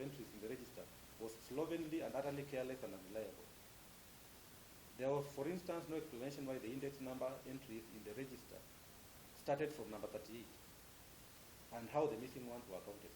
entries in the register was slovenly and utterly careless and unreliable. There was, for instance, no explanation why the index number entries in the register started from number 38 and how the missing ones were counted.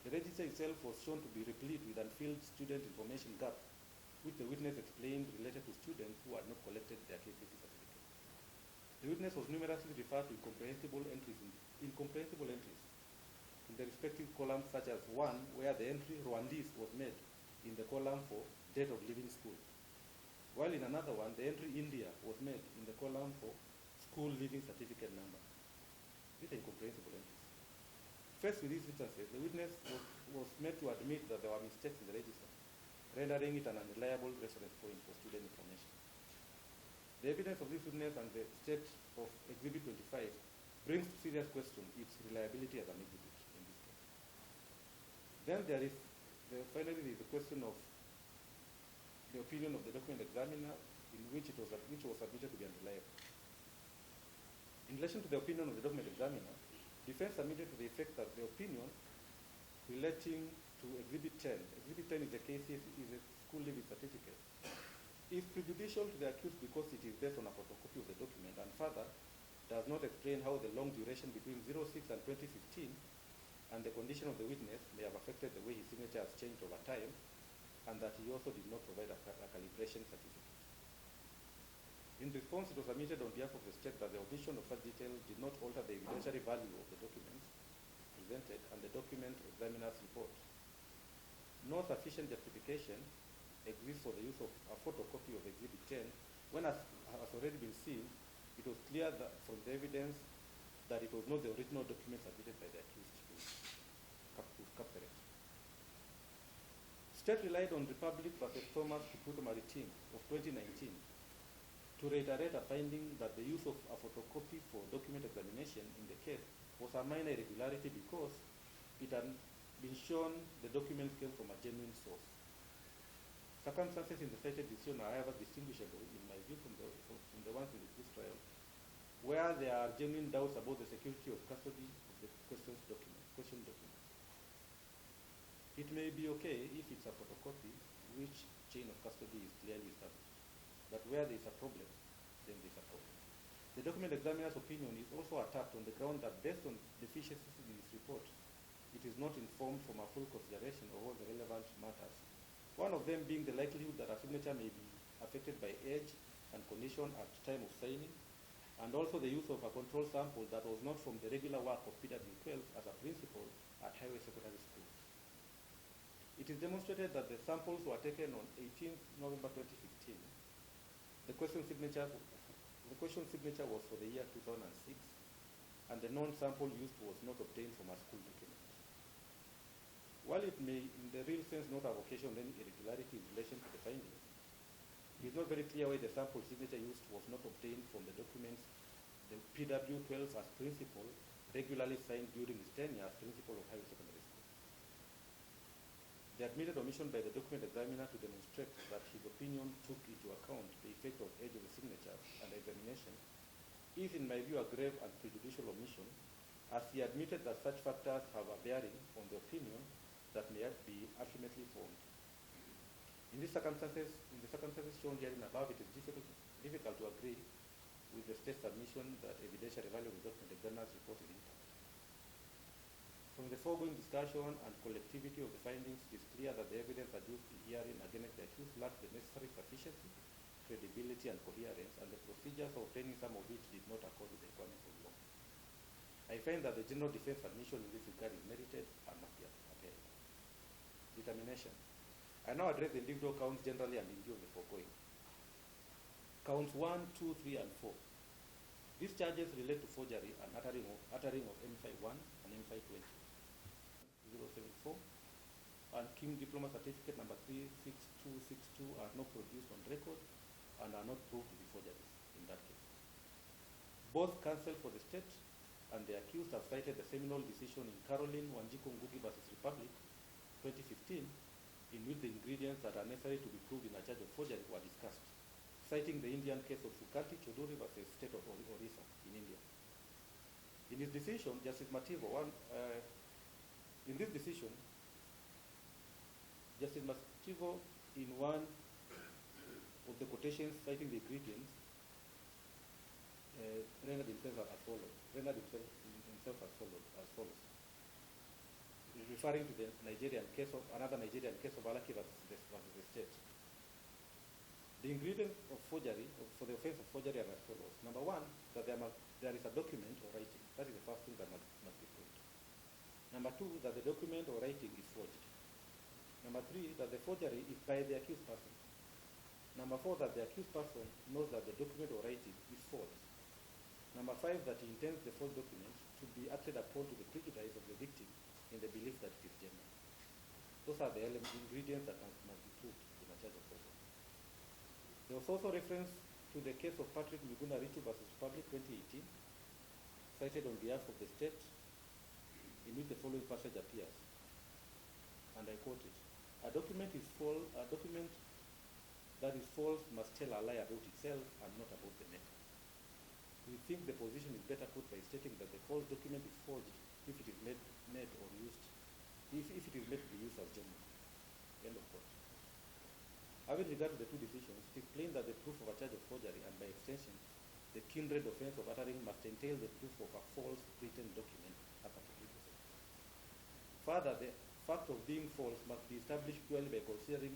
The register itself was shown to be replete with unfilled student information gaps, which the witness explained related to students who had not collected their KCSE certificate. The witness was numerously referred to incomprehensible entries in the respective columns, such as one where the entry Rwandese was made in the column for date of leaving school, while in another one the entry India was made in the column for school leaving certificate number. These are incomprehensible entries. Faced with these instances, the witness was made to admit that there were mistakes in the register, rendering it an unreliable reference point for student information. The evidence of this witness and the state of Exhibit 25 brings to serious question its reliability as an exhibit in this case. Then there is, finally, the question of the opinion of the document examiner in which it was submitted to be unreliable. In relation to the opinion of the document examiner, defense submitted to the effect that the opinion relating to Exhibit 10, Exhibit 10 is a school leaving certificate, is prejudicial to the accused because it is based on a photocopy of the document and further does not explain how the long duration between 06 and 2015 and the condition of the witness may have affected the way his signature has changed over time, and that he also did not provide a calibration certificate. In response, it was submitted on behalf of the state that the omission of such details did not alter the evidentiary value of the documents presented and the document examiner's report. No sufficient justification exists for the use of a photocopy of Exhibit 10 when, as has already been seen, it was clear that from the evidence that it was not the original document submitted by the accused to capture it. State relied on Republic versus Thomas Kipruto Maritim of 2019 to reiterate a finding that the use of a photocopy for document examination in the case was a minor irregularity because it had been shown the documents came from a genuine source. Circumstances in the cited decision are however distinguishable, in my view, from the ones in this trial, where there are genuine doubts about the security of custody of the question document. It may be okay if it's a photocopy, which chain of custody is clearly established. But where there is a problem, then there is a problem. The document examiner's opinion is also attacked on the ground that based on deficiencies in this report, it is not informed from a full consideration of all the relevant matters. One of them being the likelihood that a signature may be affected by age and condition at time of signing, and also the use of a control sample that was not from the regular work of PW12 as a principal at Highway Secondary School. It is demonstrated that the samples were taken on 18th November 2015. The question signature was for the year 2006, and the non-sample used was not obtained from a school document. While it may, in the real sense, not have occasioned any irregularity in relation to the findings, it is not very clear why the sample signature used was not obtained from the documents the PW12 as principal regularly signed during his tenure as principal of Highway Secondary School. The admitted omission by the document examiner to demonstrate that his opinion took into account the effect of age of the signature and the examination is, in my view, a grave and prejudicial omission, as he admitted that such factors have a bearing on the opinion that may be ultimately formed. In the circumstances shown here above, it is difficult to agree with the state submission that evidentiary value of the document examiner's report is intact. From the foregoing discussion and collectivity of the findings, it is clear that the evidence adduced herein against the accused lacked the necessary sufficiency, credibility, and coherence, and the procedures for obtaining some of which did not accord with the requirements of law. I find that the general defense submission in this regard is merited and must be upheld. Determination. I now address the individual counts generally and in view of the foregoing. Counts 1, 2, 3, and 4. These charges relate to forgery and uttering of M51 and M520. 074 and Kim Diploma Certificate number 36262 are not produced on record and are not proved to be forgeries in that case. Both counsel for the state and the accused have cited the seminal decision in Caroline Wanjiku Ngugi versus Republic 2015, in which the ingredients that are necessary to be proved in a charge of forgery were discussed, citing the Indian case of Sukanti Choduri versus State of Orissa in India. In his decision, Justice Mativo, in this decision, Chivo, in one of the quotations citing the ingredients, rendered himself as follows. Referring to the another Nigerian case of Alaki versus the state. The ingredients of forgery, for the offense of forgery, are as follows. Number one, that there is a document or writing. That is the first thing that must be proved. Number two, that the document or writing is forged. Number three, that the forgery is by the accused person. Number four, that the accused person knows that the document or writing is false. Number five, that he intends the false document to be acted upon to the prejudice of the victim in the belief that it is genuine. Those are the ingredients that must be proved in a charge of forgery. There was also reference to the case of Patrick Miguna Ritu versus Republic 2018, cited on behalf of the state, in which the following passage appears, and I quote it: a document that is false must tell a lie about itself and not about the maker. We think the position is better put by stating that the false document is forged if it is made or used, if it is made to be used as genuine. End of quote. Having regard to the two decisions, it is plain that the proof of a charge of forgery, and by extension, the kindred offense of uttering, must entail the proof of a false written document as a prerequisite. Further, the fact of being false must be established purely by considering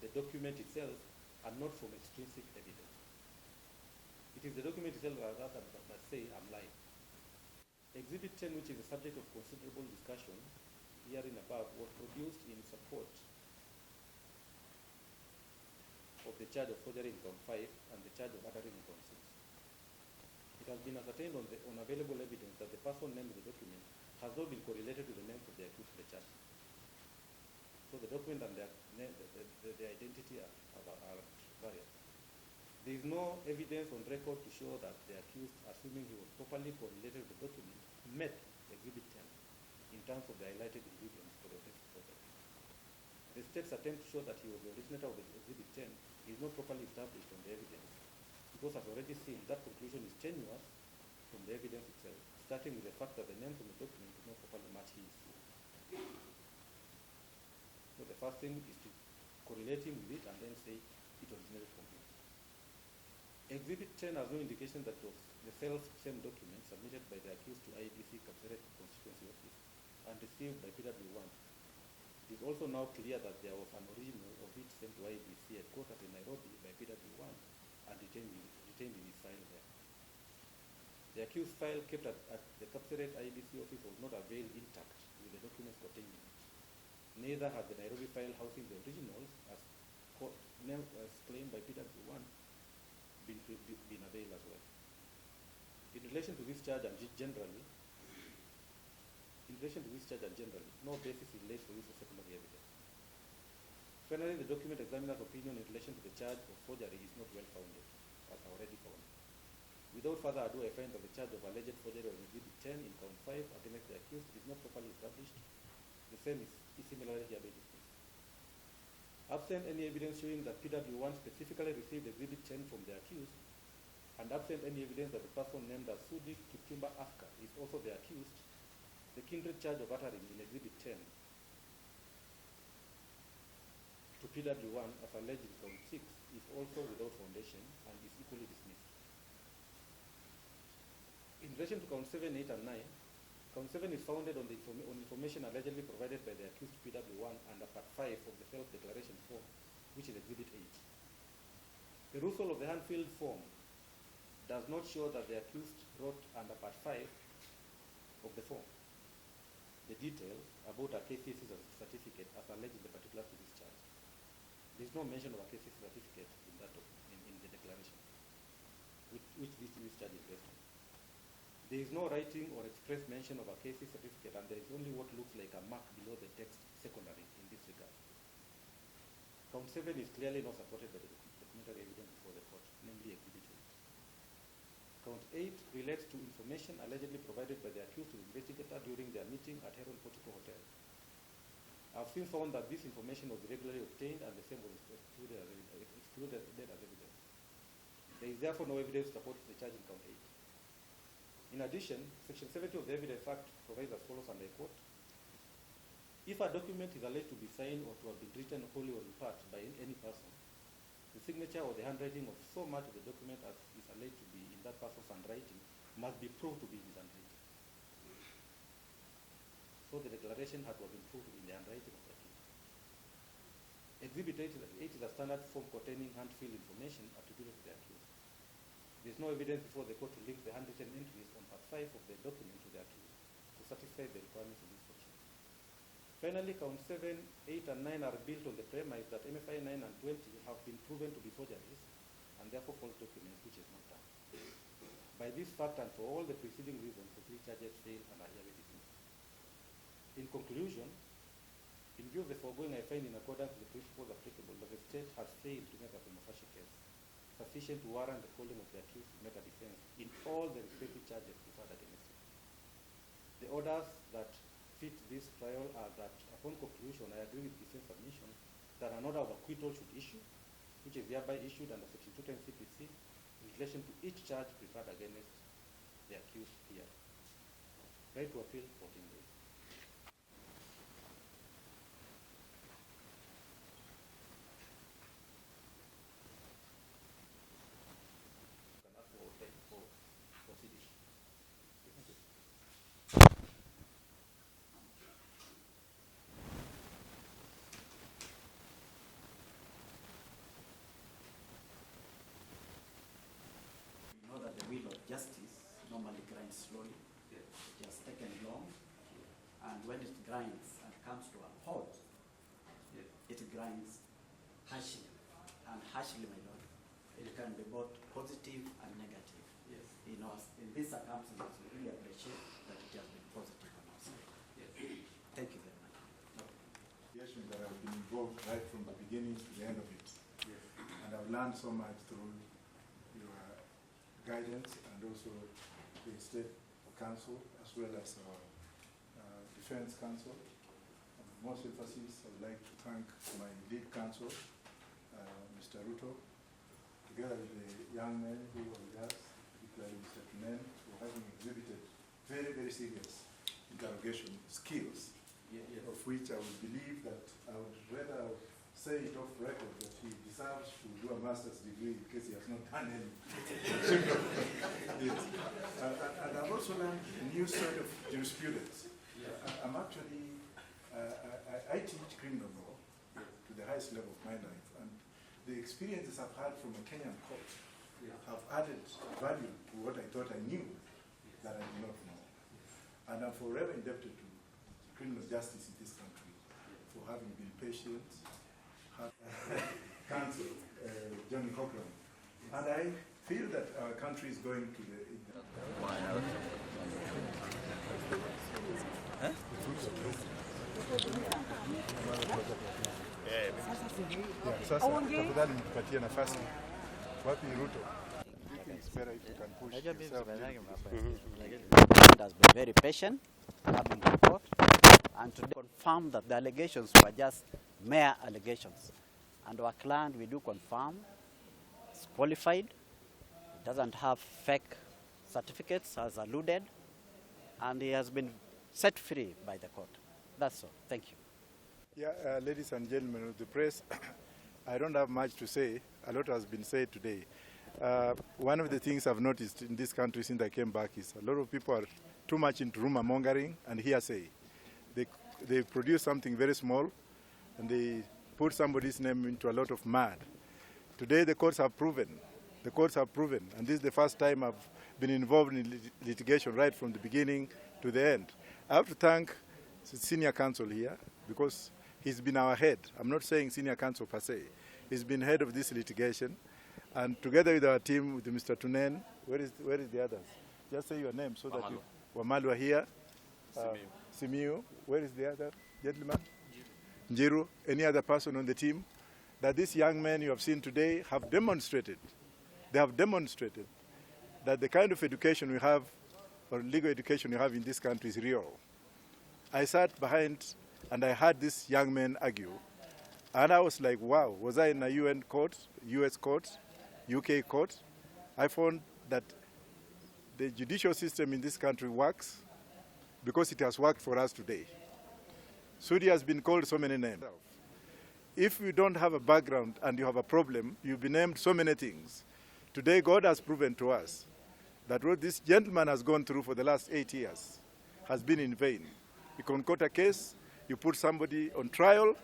the document itself and not from extrinsic evidence. It is the document itself that must say, I'm lying. Exhibit 10, which is the subject of considerable discussion herein above, was produced in support of the charge of forgery in count 5 and the charge of uttering in count 6. It has been ascertained on available evidence that the person named in the document has not been correlated to the names of the accused in the charge. So the document and the identity are various. There is no evidence on record to show that the accused, assuming he was properly correlated with the document, met Exhibit 10 in terms of the highlighted ingredients for the offense of forgery. The state's attempt to show that he was the originator of the Exhibit 10 is not properly established on the evidence, because as already seen, that conclusion is tenuous from the evidence itself, starting with the fact that the names on the document do not properly match his. So the first thing is to correlate him with it and then say it originated from him. Exhibit 10 has no indication that it was the self-same document submitted by the accused to IEBC Kapseret Constituency Office and received by PW1. It is also now clear that there was an original of it sent to IEBC headquarters in Nairobi by PW1 and retained in his file there. The accused file kept at the Kapseret IEBC office was not availed intact with the documents contained in it. Neither had the Nairobi file housing the originals, as claimed by PW1, been availed as well. In relation to this charge and generally, no basis is laid for use of secondary evidence. Finally, the document examiner's opinion in relation to the charge of forgery is not well founded, as I already found. Without further ado, I find that the charge of alleged forgery of Exhibit 10 in count 5 against the accused is not properly established. The same is similarly hereby dismissed. Absent any evidence showing that PW1 specifically received Exhibit 10 from the accused, and absent any evidence that the person named as Sudi Kipchumba Aska is also the accused, the kindred charge of uttering in Exhibit 10 to PW1 as alleged in count 6 is also without foundation and is equally dismissed. In relation to count 7, 8, and 9, count 7 is founded on information allegedly provided by the accused PW1 under Part 5 of the self-declaration form, which is Exhibit 8. The perusal of the hand-filled form does not show that the accused wrote under Part 5 of the form the details about a KCC certificate as alleged in the particulars to this charge. There is no mention of a KCC certificate in that in the declaration, which this charge is based on. There is no writing or express mention of a KCC certificate, and there is only what looks like a mark below the text secondary in this regard. Count 7 is clearly not supported by the documentary evidence before the court, namely Exhibit 8. Count 8 relates to information allegedly provided by the accused to the investigator during their meeting at Heron Portico Hotel. I have since found that this information was irregularly obtained and the same was excluded as evidence. There is therefore no evidence to support the charge in count 8. In addition, Section 70 of the Evidence Act provides as follows, and I quote: If a document is alleged to be signed or to have been written wholly or in part by any person, the signature or the handwriting of so much of the document as is alleged to be in that person's handwriting must be proved to be his handwriting. So the declaration had to have been proved to be in the handwriting of the accused. Exhibit 8 is a standard form containing hand-filled information attributed to the accused. There is no evidence before the court to link the handwritten entries on part 5 of the document to the accused to satisfy the requirements of this section. Finally, count 7, 8, and 9 are built on the premise that MFI 9 and 20 have been proven to be forgeries and therefore false documents, which is not done. By this fact and for all the preceding reasons, the three charges fail and are hereby dismissed. In conclusion, in view of the foregoing, I find in accordance with the principles applicable that the state has failed to make a prima facie case sufficient to warrant the calling of the accused to make a defense in all the respective charges preferred against him. The orders that fit this trial are that upon conclusion, I agree with defense submission that an order of acquittal should issue, which is thereby issued under section 210 CPC in relation to each charge preferred against the accused here. Right to appeal 14 days. Justice normally grinds slowly. It has taken long, and when it grinds and comes to a halt, it grinds harshly. And harshly, my lord, it can be both positive and negative. Yes. You know, in this circumstance, we really appreciate that it has been positive on our side. Yes. Thank you very much. Yes, that I've been involved right from the beginning to the end of it. Yes. And I've learned so much through your guidance and also the State Council as well as our Defense Council. Most emphasis, I would like to thank my lead counsel, Mr. Ruto, together with the young men who were with us, particularly Mr. Tunen, for having exhibited very, very serious interrogation skills, of which I would believe that I would rather say it off record that he deserves to do a master's degree in case he has not done any. Yes. And I've also learned a new set of jurisprudence. I'm actually, I teach criminal law to the highest level of my life, and the experiences I've had from a Kenyan court have added value to what I thought I knew that I did not know. And I'm forever indebted to criminal justice in this country for having been patient, Council, Johnny Cochran. And I feel that our country is going to the... Sasa tafadhali nipatie nafasi. Wapi Ruto? It's better if you can push yourself. Has been very patient, having report, and to confirm that the allegations were just mere allegations. And our client, we do confirm, is qualified, doesn't have fake certificates as alluded, and he has been set free by the court. That's all. Thank you. Yeah, ladies and gentlemen of the press, I don't have much to say. A lot has been said today. One of the things I've noticed in this country since I came back is a lot of people are too much into rumor mongering and hearsay. They produce something very small and they put somebody's name into a lot of mud. Today the courts have proven, and this is the first time I've been involved in litigation right from the beginning to the end. I have to thank the senior counsel here because he's been our head. I'm not saying senior counsel per se. He's been head of this litigation. And together with our team, with Mr. Tunen, where is the others? Just say your name so that you... Wamalu are here. Simiu. Where is the other gentleman? Njiru. Any other person on the team? That these young men you have seen today have demonstrated. They have demonstrated that the kind of education we have, or legal education we have in this country is real. I sat behind and I heard these young men argue. And I was like, wow, was I in a UN court, US court, UK court? I found that the judicial system in this country works because it has worked for us today. Sudi has been called so many names. If you don't have a background and you have a problem, you'll be named so many things. Today, God has proven to us that what this gentleman has gone through for the last 8 years has been in vain. You concoct a case, you put somebody on trial,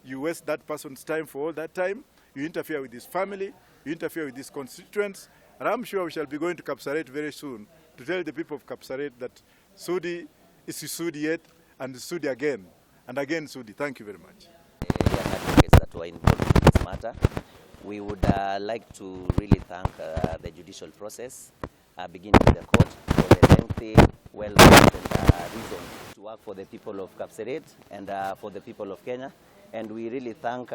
you waste that person's time for all that time, you interfere with his family, you interfere with his constituents, and I'm sure we shall be going to Kapsaret very soon to tell the people of Kapsaret that Sudi is Sudi yet and Sudi again, and again Sudi. Thank you very much. Young advocates that were involved in this matter. We would like to really thank the judicial process, beginning with the court, for the lengthy, well-reasoned reason to work for the people of Kapsaret and for the people of Kenya. And we really thank